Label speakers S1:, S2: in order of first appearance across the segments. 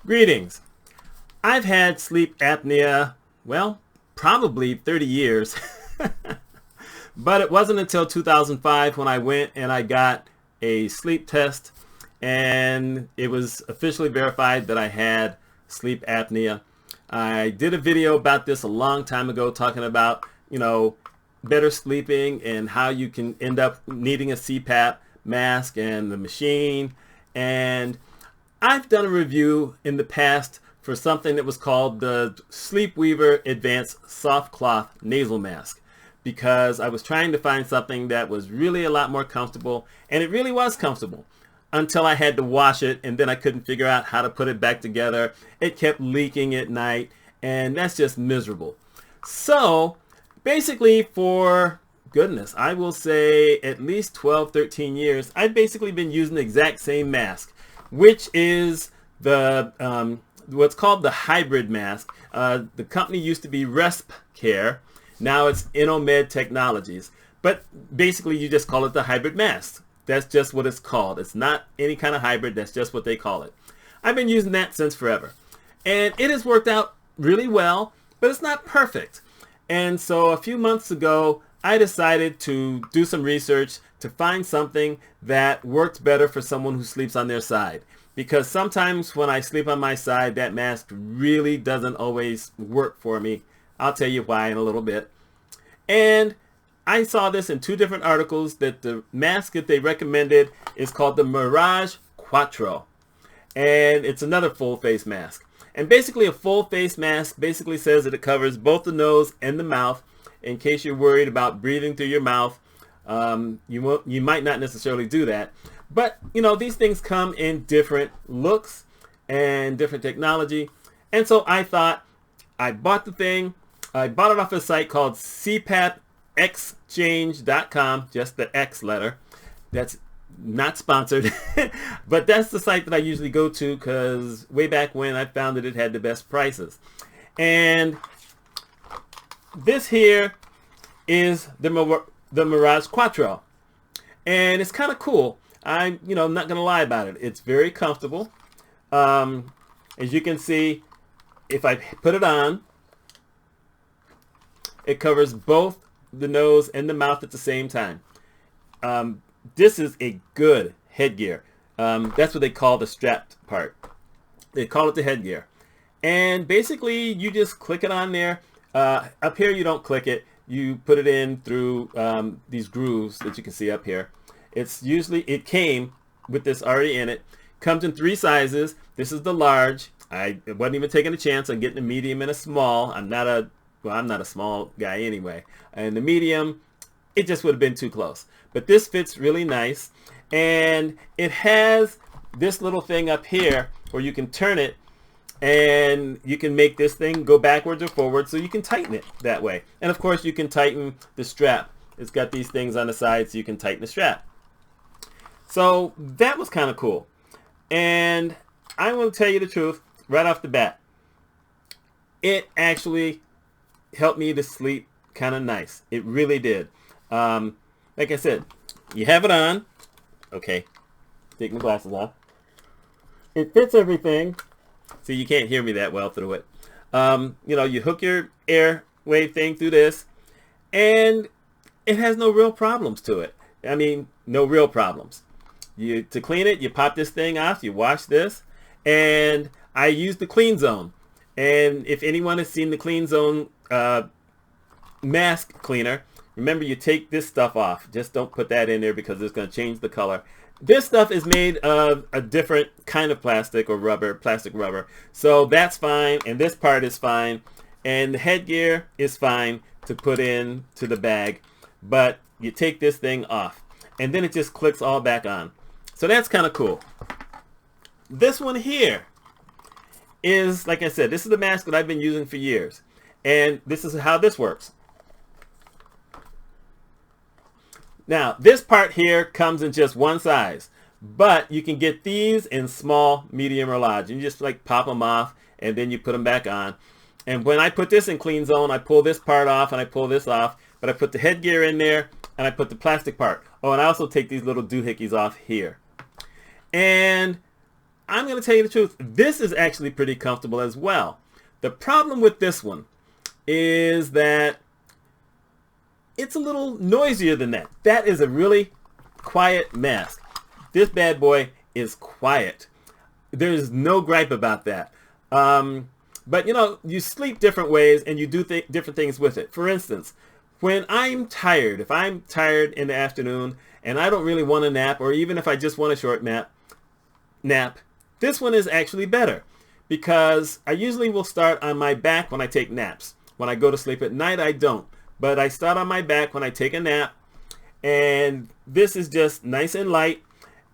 S1: Greetings. I've had sleep apnea, well, probably 30 years. But it wasn't until 2005 when I went and I got a sleep test and it was officially verified that I had sleep apnea. I did a video about this a long time ago talking about, better sleeping and how you can end up needing a CPAP mask and the machine. And I've done a review in the past for something that was called the Sleepweaver Advanced Soft Cloth Nasal Mask because I was trying to find something that was really a lot more comfortable, and it really was comfortable until I had to wash it, and then I couldn't figure out how to put it back together. It kept leaking at night, and that's just miserable. So basically, for goodness, I will say at least 12, 13 years, I've basically been using the exact same mask, which is the what's called the hybrid mask. The company used to be RespCare. Now it's InnoMed Technologies. But basically, you just call it the hybrid mask. That's just what it's called. It's not any kind of hybrid. That's just what they call it. I've been using that since forever. And it has worked out really well, but it's not perfect. And so a few months ago, I decided to do some research to find something that worked better for someone who sleeps on their side. Because sometimes when I sleep on my side, that mask really doesn't always work for me. I'll tell you why in a little bit. And I saw this in two different articles that the mask that they recommended is called the Mirage Quattro. And it's another full face mask. And basically a full face mask basically says that it covers both the nose and the mouth. In case you're worried about breathing through your mouth, you might not necessarily do that. But, these things come in different looks and different technology. And so I thought, I bought the thing. I bought it off a site called CPAPexchange.com, just the X letter. That's not sponsored, but that's the site that I usually go to because way back when I found that it had the best prices. And this here is the Mirage Quattro. And it's kind of cool. I'm not going to lie about it. It's very comfortable. As you can see, if I put it on, it covers both the nose and the mouth at the same time. This is a good headgear. That's what they call the strapped part. They call it the headgear. And basically, you just click it on there. Up here, you don't click it. You put it in through these grooves that you can see up here. It came with this already in it. Comes in 3 sizes. This is the large. I wasn't even taking a chance on getting a medium and a small. I'm not a small guy anyway. And the medium, it just would have been too close. But this fits really nice. And it has this little thing up here where you can turn it and you can make this thing go backwards or forward so you can tighten it that way. And of course you can tighten the strap. It's got these things on the side so you can tighten the strap. So that was kind of cool. And I'm going to tell you the truth right off the bat. It actually helped me to sleep kind of nice. It really did. Like I said, you have it on. Okay, take my glasses off. It fits everything. See, you can't hear me that well through it. You hook your airway thing through this, and it has no real problems to it. I mean, no real problems. To clean it, you pop this thing off, you wash this, and I use the Clean Zone. And if anyone has seen the Clean Zone mask cleaner, remember you take this stuff off. Just don't put that in there because it's going to change the color. This stuff is made of a different kind of plastic or rubber, plastic rubber. So that's fine, and this part is fine. And the headgear is fine to put in to the bag. But you take this thing off, and then it just clicks all back on. So that's kind of cool. This one here is, like I said, this is the mask that I've been using for years. And this is how this works. Now, this part here comes in just one size, but you can get these in small, medium, or large. You just like pop them off, and then you put them back on. And when I put this in Clean Zone, I pull this part off, and I pull this off, but I put the headgear in there, and I put the plastic part. Oh, and I also take these little doohickeys off here. And I'm going to tell you the truth. This is actually pretty comfortable as well. The problem with this one is that it's a little noisier than that. That is a really quiet mask. This bad boy is quiet. There's no gripe about that. But you know, you sleep different ways and you do different things with it. For instance, when I'm tired, if I'm tired in the afternoon and I don't really want a nap, or even if I just want a short nap, this one is actually better because I usually will start on my back when I take naps. When I go to sleep at night, I don't. But I start on my back when I take a nap, and this is just nice and light,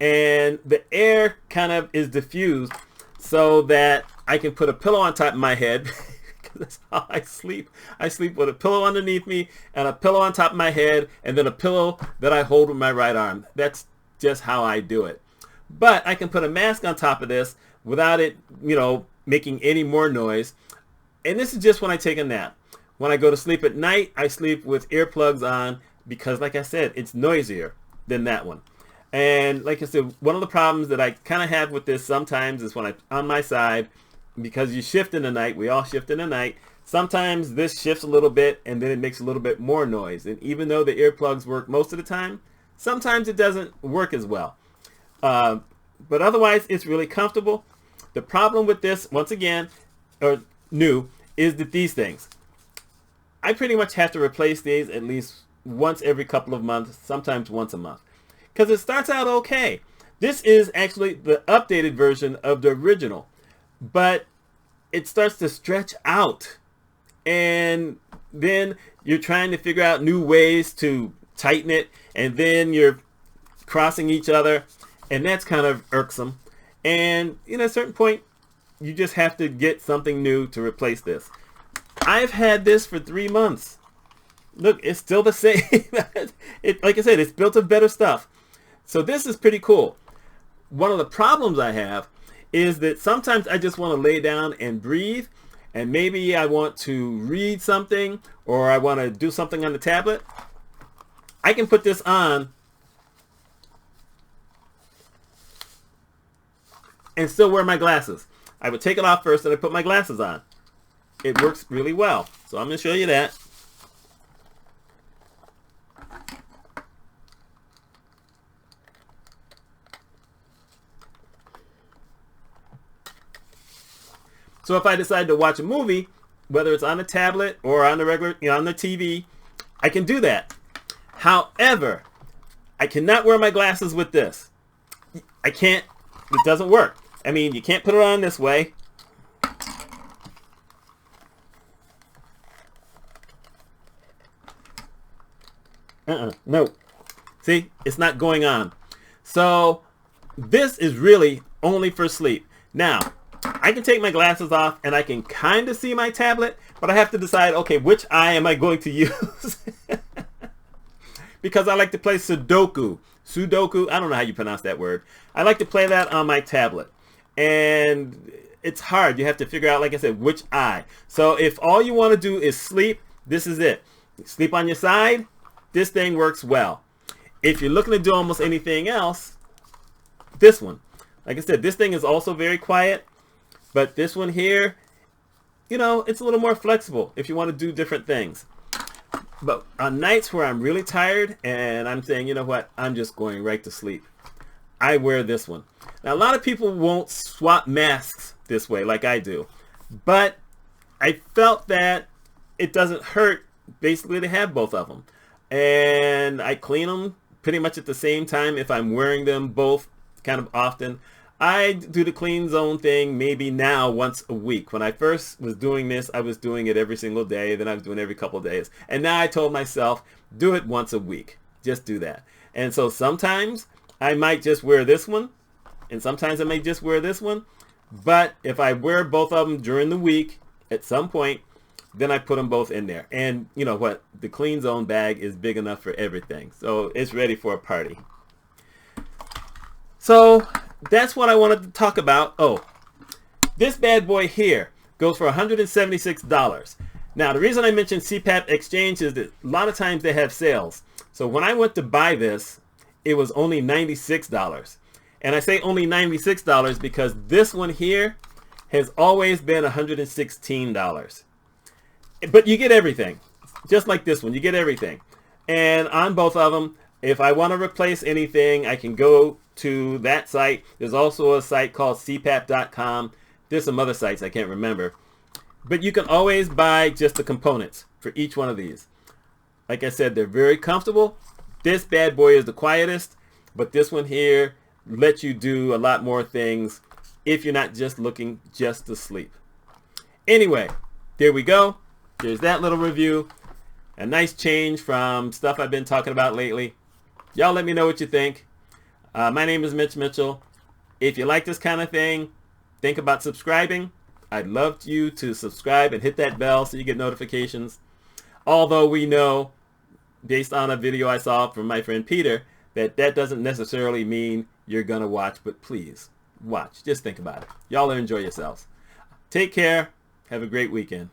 S1: and the air kind of is diffused so that I can put a pillow on top of my head because that's how I sleep. I sleep with a pillow underneath me and a pillow on top of my head and then a pillow that I hold with my right arm. That's just how I do it. But I can put a mask on top of this without it, you know, making any more noise. And this is just when I take a nap. When I go to sleep at night, I sleep with earplugs on because, like I said, it's noisier than that one. And like I said, one of the problems that I kind of have with this sometimes is when I'm on my side, because you shift in the night, we all shift in the night, sometimes this shifts a little bit and then it makes a little bit more noise. And even though the earplugs work most of the time, sometimes it doesn't work as well. But otherwise, it's really comfortable. The problem with this, once again, or new, is that these things, I pretty much have to replace these at least once every couple of months, sometimes once a month, because it starts out okay. This is actually the updated version of the original, but it starts to stretch out, and then you're trying to figure out new ways to tighten it, and then you're crossing each other, and that's kind of irksome. And at a certain point, you just have to get something new to replace this. I've had this for 3 months. Look, it's still the same. Like I said, it's built of better stuff. So this is pretty cool. One of the problems I have is that sometimes I just want to lay down and breathe, and maybe I want to read something or I want to do something on the tablet. I can put this on and still wear my glasses. I would take it off first and I put my glasses on. It works really well. So I'm going to show you that. So if I decide to watch a movie, whether it's on the tablet or on the regular, on the TV, I can do that. However, I cannot wear my glasses with this. I can't. It doesn't work. I mean, you can't put it on this way. No. See, it's not going on. So this is really only for sleep. Now, I can take my glasses off and I can kind of see my tablet, but I have to decide, okay, which eye am I going to use? Because I like to play Sudoku. I don't know how you pronounce that word. I like to play that on my tablet. And it's hard. You have to figure out, like I said, which eye. So if all you want to do is sleep, this is it. Sleep on your side, this thing works well. If you're looking to do almost anything else, this one. Like I said, this thing is also very quiet. But this one here, it's a little more flexible if you want to do different things. But on nights where I'm really tired and I'm saying, you know what, I'm just going right to sleep, I wear this one. Now, a lot of people won't swap masks this way like I do. But I felt that it doesn't hurt basically to have both of them. And I clean them pretty much at the same time if I'm wearing them both kind of often. I do the clean zone thing maybe now once a week. When I first was doing this, I was doing it every single day. Then I was doing it every couple of days. And now I told myself, do it once a week. Just do that. And so sometimes I might just wear this one. And sometimes I may just wear this one. But if I wear both of them during the week, at some point, then I put them both in there. And you know what? The clean zone bag is big enough for everything. So it's ready for a party. So that's what I wanted to talk about. Oh, this bad boy here goes for $176. Now, the reason I mentioned CPAP Exchange is that a lot of times they have sales. So when I went to buy this, it was only $96. And I say only $96 because this one here has always been $116. But you get everything. Just like this one, you get everything. And on both of them, if I want to replace anything, I can go to that site. There's also a site called CPAP.com. There's some other sites I can't remember. But you can always buy just the components for each one of these. Like I said, they're very comfortable. This bad boy is the quietest, but this one here lets you do a lot more things if you're not just looking just to sleep. Anyway, there we go. There's that little review. A nice change from stuff I've been talking about lately. Y'all let me know what you think. My name is Mitch Mitchell. If you like this kind of thing, think about subscribing. I'd love you to subscribe and hit that bell so you get notifications. Although we know, based on a video I saw from my friend Peter, that doesn't necessarily mean you're going to watch, but please watch. Just think about it. Y'all enjoy yourselves. Take care. Have a great weekend.